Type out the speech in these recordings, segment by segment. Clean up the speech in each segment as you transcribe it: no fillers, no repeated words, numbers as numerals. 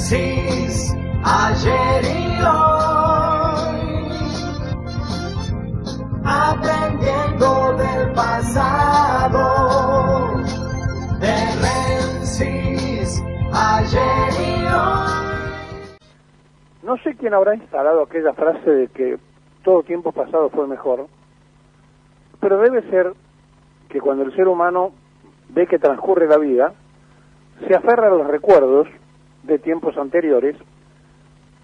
Demencis, ayer y hoy, aprendiendo del pasado. Demencis, ayer y hoy. No sé quién habrá instalado aquella frase de que todo tiempo pasado fue mejor, pero debe ser que cuando el ser humano ve que transcurre la vida, se aferra a los recuerdos de tiempos anteriores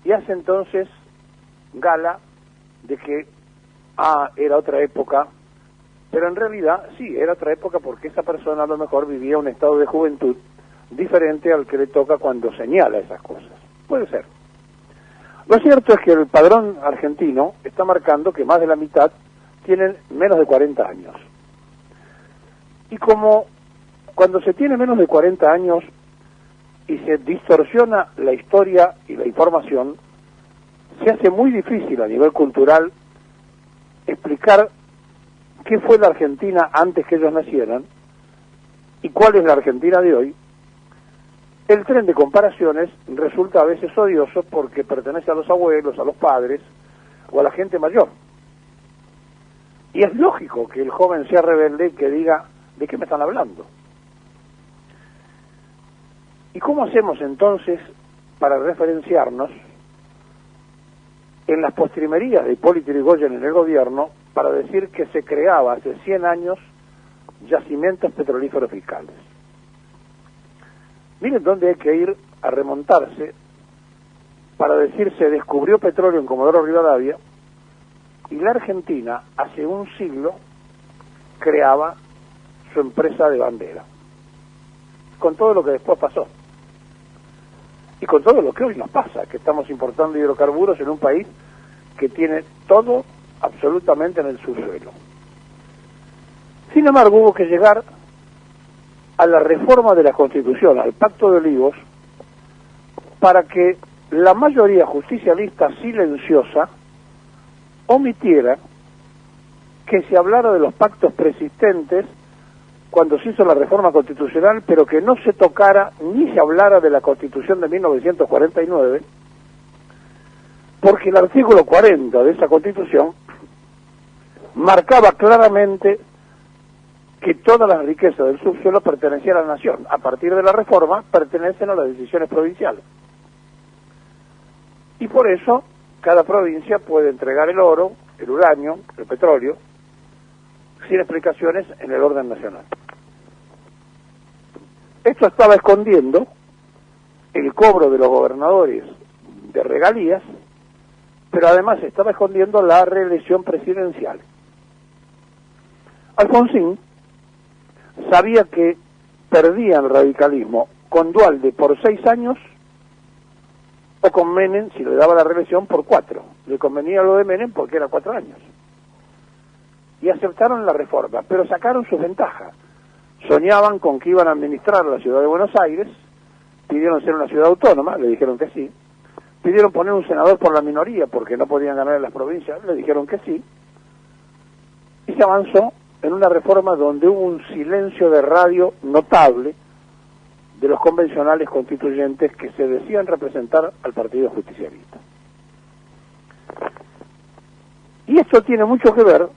y hace entonces gala de que era otra época, pero en realidad sí, era otra época porque esa persona a lo mejor vivía un estado de juventud diferente al que le toca cuando señala esas cosas. Puede ser. Lo cierto es que el padrón argentino está marcando que más de la mitad tienen menos de 40 años. Y como cuando se tiene menos de 40 años y se distorsiona la historia y la información, se hace muy difícil a nivel cultural explicar qué fue la Argentina antes que ellos nacieran y cuál es la Argentina de hoy. El tren de comparaciones resulta a veces odioso porque pertenece a los abuelos, a los padres o a la gente mayor. Y es lógico que el joven sea rebelde y que diga, ¿de qué me están hablando? ¿Y cómo hacemos entonces para referenciarnos en las postrimerías de Hipólito Yrigoyen en el gobierno para decir que se creaba hace 100 años yacimientos petrolíferos fiscales? Miren dónde hay que ir a remontarse para decir se descubrió petróleo en Comodoro Rivadavia y la Argentina hace un siglo creaba su empresa de bandera, con todo lo que después pasó y con todo lo que hoy nos pasa, que estamos importando hidrocarburos en un país que tiene todo absolutamente en el subsuelo. Sin embargo, hubo que llegar a la reforma de la Constitución, al Pacto de Olivos, para que la mayoría justicialista silenciosa omitiera que se hablara de los pactos preexistentes cuando se hizo la reforma constitucional, pero que no se tocara ni se hablara de la Constitución de 1949, porque el artículo 40 de esa Constitución marcaba claramente que todas las riquezas del subsuelo pertenecían a la nación. A partir de la reforma pertenecen a las decisiones provinciales. Y por eso cada provincia puede entregar el oro, el uranio, el petróleo, sin explicaciones en el orden nacional. Esto estaba escondiendo el cobro de los gobernadores de regalías, pero además estaba escondiendo la reelección presidencial. Alfonsín sabía que perdía el radicalismo con Duhalde por 6 años o con Menem, si le daba la reelección, por 4. Le convenía lo de Menem porque era 4 años. Y aceptaron la reforma, pero sacaron sus ventajas. Soñaban con que iban a administrar la ciudad de Buenos Aires, pidieron ser una ciudad autónoma, le dijeron que sí. Pidieron poner un senador por la minoría porque no podían ganar en las provincias, le dijeron que sí. Y se avanzó en una reforma donde hubo un silencio de radio notable de los convencionales constituyentes que se decían representar al Partido Justicialista. Y esto tiene mucho que ver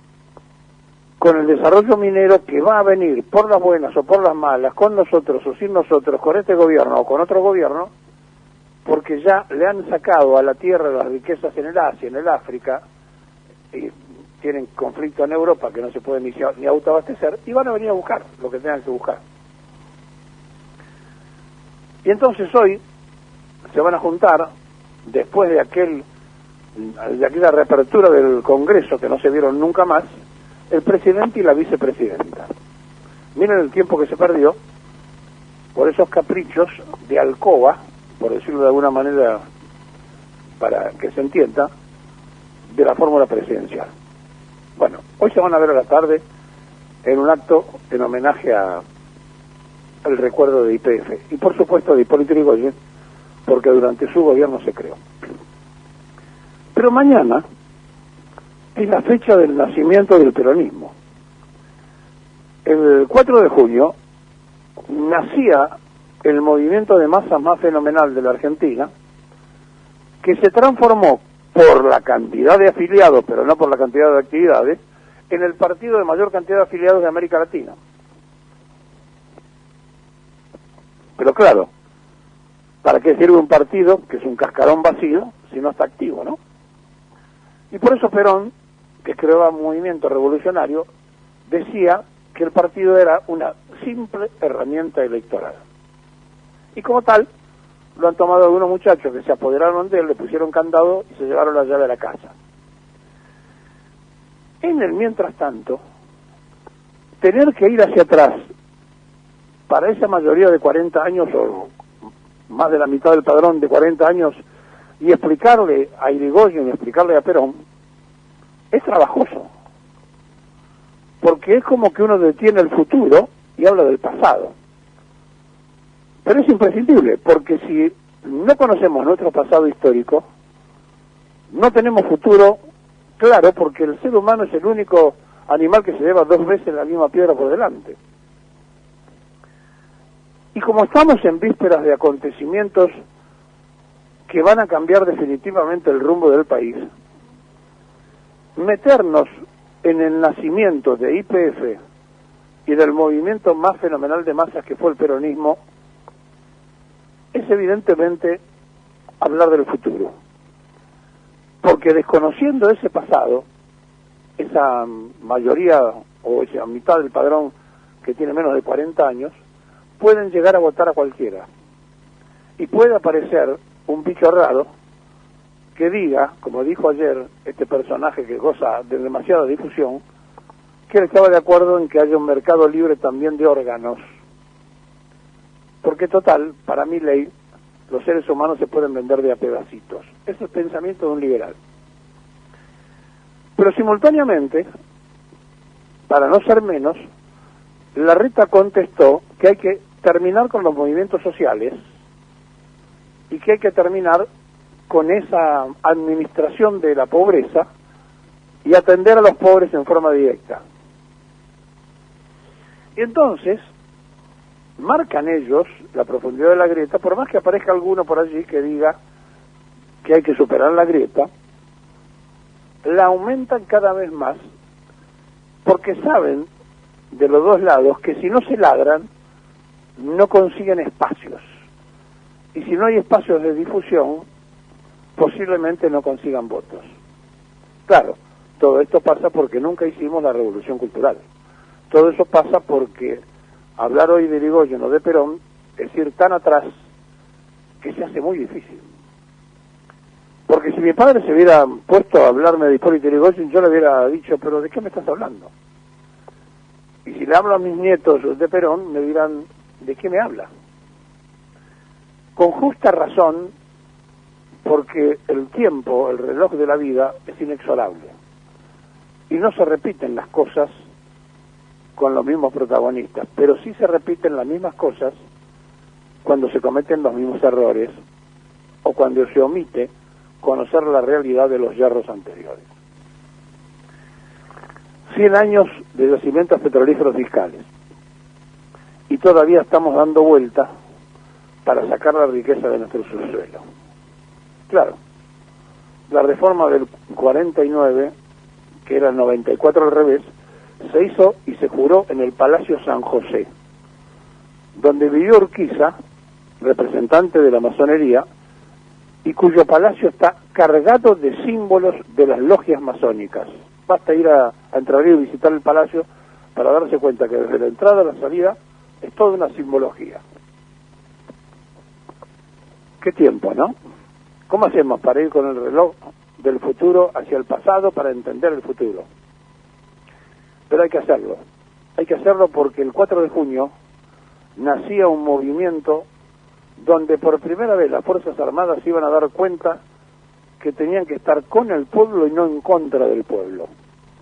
con el desarrollo minero que va a venir por las buenas o por las malas, con nosotros o sin nosotros, con este gobierno o con otro gobierno, porque ya le han sacado a la tierra las riquezas en el Asia, en el África, y tienen conflicto en Europa que no se puede ni autoabastecer, y van a venir a buscar lo que tengan que buscar. Y entonces hoy se van a juntar, después de aquella reapertura del Congreso que no se vieron nunca más, el presidente y la vicepresidenta. Miren el tiempo que se perdió por esos caprichos de alcoba, por decirlo de alguna manera para que se entienda, de la fórmula presidencial. Bueno, hoy se van a ver a la tarde en un acto en homenaje al recuerdo de YPF y por supuesto de Hipólito Yrigoyen, porque durante su gobierno se creó. Pero mañana es la fecha del nacimiento del peronismo. El 4 de junio nacía el movimiento de masas más fenomenal de la Argentina, que se transformó por la cantidad de afiliados, pero no por la cantidad de actividades, en el partido de mayor cantidad de afiliados de América Latina. Pero claro, ¿para qué sirve un partido que es un cascarón vacío si no está activo, no? Y por eso Perón, que creó un movimiento revolucionario, decía que el partido era una simple herramienta electoral. Y como tal, lo han tomado algunos muchachos que se apoderaron de él, le pusieron candado y se llevaron la llave a la casa. En el mientras tanto, tener que ir hacia atrás para esa mayoría de 40 años, o más de la mitad del padrón de 40 años, y explicarle a Irigoyen y explicarle a Perón, es trabajoso. Porque es como que uno detiene el futuro y habla del pasado. Pero es imprescindible, porque si no conocemos nuestro pasado histórico, no tenemos futuro claro, porque el ser humano es el único animal que se lleva 2 veces la misma piedra por delante. Y como estamos en vísperas de acontecimientos que van a cambiar definitivamente el rumbo del país, meternos en el nacimiento de YPF y del movimiento más fenomenal de masas que fue el peronismo, es evidentemente hablar del futuro. Porque desconociendo ese pasado, esa mayoría o esa mitad del padrón que tiene menos de 40 años, pueden llegar a votar a cualquiera. Y puede aparecer un bicho raro que diga, como dijo ayer este personaje que goza de demasiada difusión, que él estaba de acuerdo en que haya un mercado libre también de órganos. Porque total, para mi ley, los seres humanos se pueden vender de a pedacitos. Ese es el pensamiento de un liberal. Pero simultáneamente, para no ser menos, Larreta contestó que hay que terminar con los movimientos sociales y que hay que terminar con esa administración de la pobreza y atender a los pobres en forma directa. Y entonces marcan ellos la profundidad de la grieta, por más que aparezca alguno por allí que diga que hay que superar la grieta, la aumentan cada vez más porque saben de los dos lados que si no se ladran no consiguen espacios, y si no hay espacios de difusión posiblemente no consigan votos. Claro, todo esto pasa porque nunca hicimos la revolución cultural. Todo eso pasa porque hablar hoy de Irigoyen o de Perón es ir tan atrás que se hace muy difícil. Porque si mi padre se hubiera puesto a hablarme de Hipólito Yrigoyen, yo le hubiera dicho, pero ¿de qué me estás hablando? Y si le hablo a mis nietos de Perón, me dirán, ¿de qué me habla? Con justa razón, porque el tiempo, el reloj de la vida, es inexorable. Y no se repiten las cosas con los mismos protagonistas, pero sí se repiten las mismas cosas cuando se cometen los mismos errores o cuando se omite conocer la realidad de los yerros anteriores. 100 años de yacimientos petrolíferos fiscales y todavía estamos dando vuelta para sacar la riqueza de nuestro subsuelo. Claro, la reforma del 49, que era el 94 al revés, se hizo y se juró en el Palacio San José, donde vivió Urquiza, representante de la masonería, y cuyo palacio está cargado de símbolos de las logias masónicas. Basta ir a Entre Ríos y visitar el palacio para darse cuenta que desde la entrada a la salida es toda una simbología. ¿Qué tiempo, no? ¿Cómo hacemos para ir con el reloj del futuro hacia el pasado para entender el futuro? Pero hay que hacerlo. Hay que hacerlo porque el 4 de junio nacía un movimiento donde por primera vez las Fuerzas Armadas se iban a dar cuenta que tenían que estar con el pueblo y no en contra del pueblo.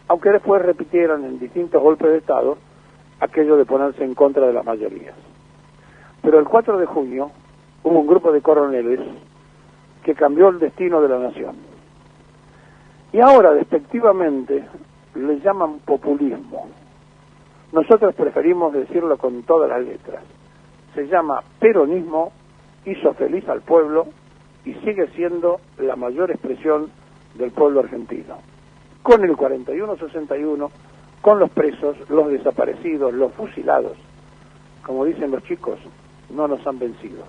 Aunque después repitieran en distintos golpes de Estado aquello de ponerse en contra de las mayorías. Pero el 4 de junio hubo un grupo de coroneles que cambió el destino de la nación. Y ahora, despectivamente, le llaman populismo. Nosotros preferimos decirlo con todas las letras. se llama peronismo, hizo feliz al pueblo y sigue siendo la mayor expresión del pueblo argentino. Con el 41-61, con los presos, los desaparecidos, los fusilados, como dicen los chicos, no nos han vencido.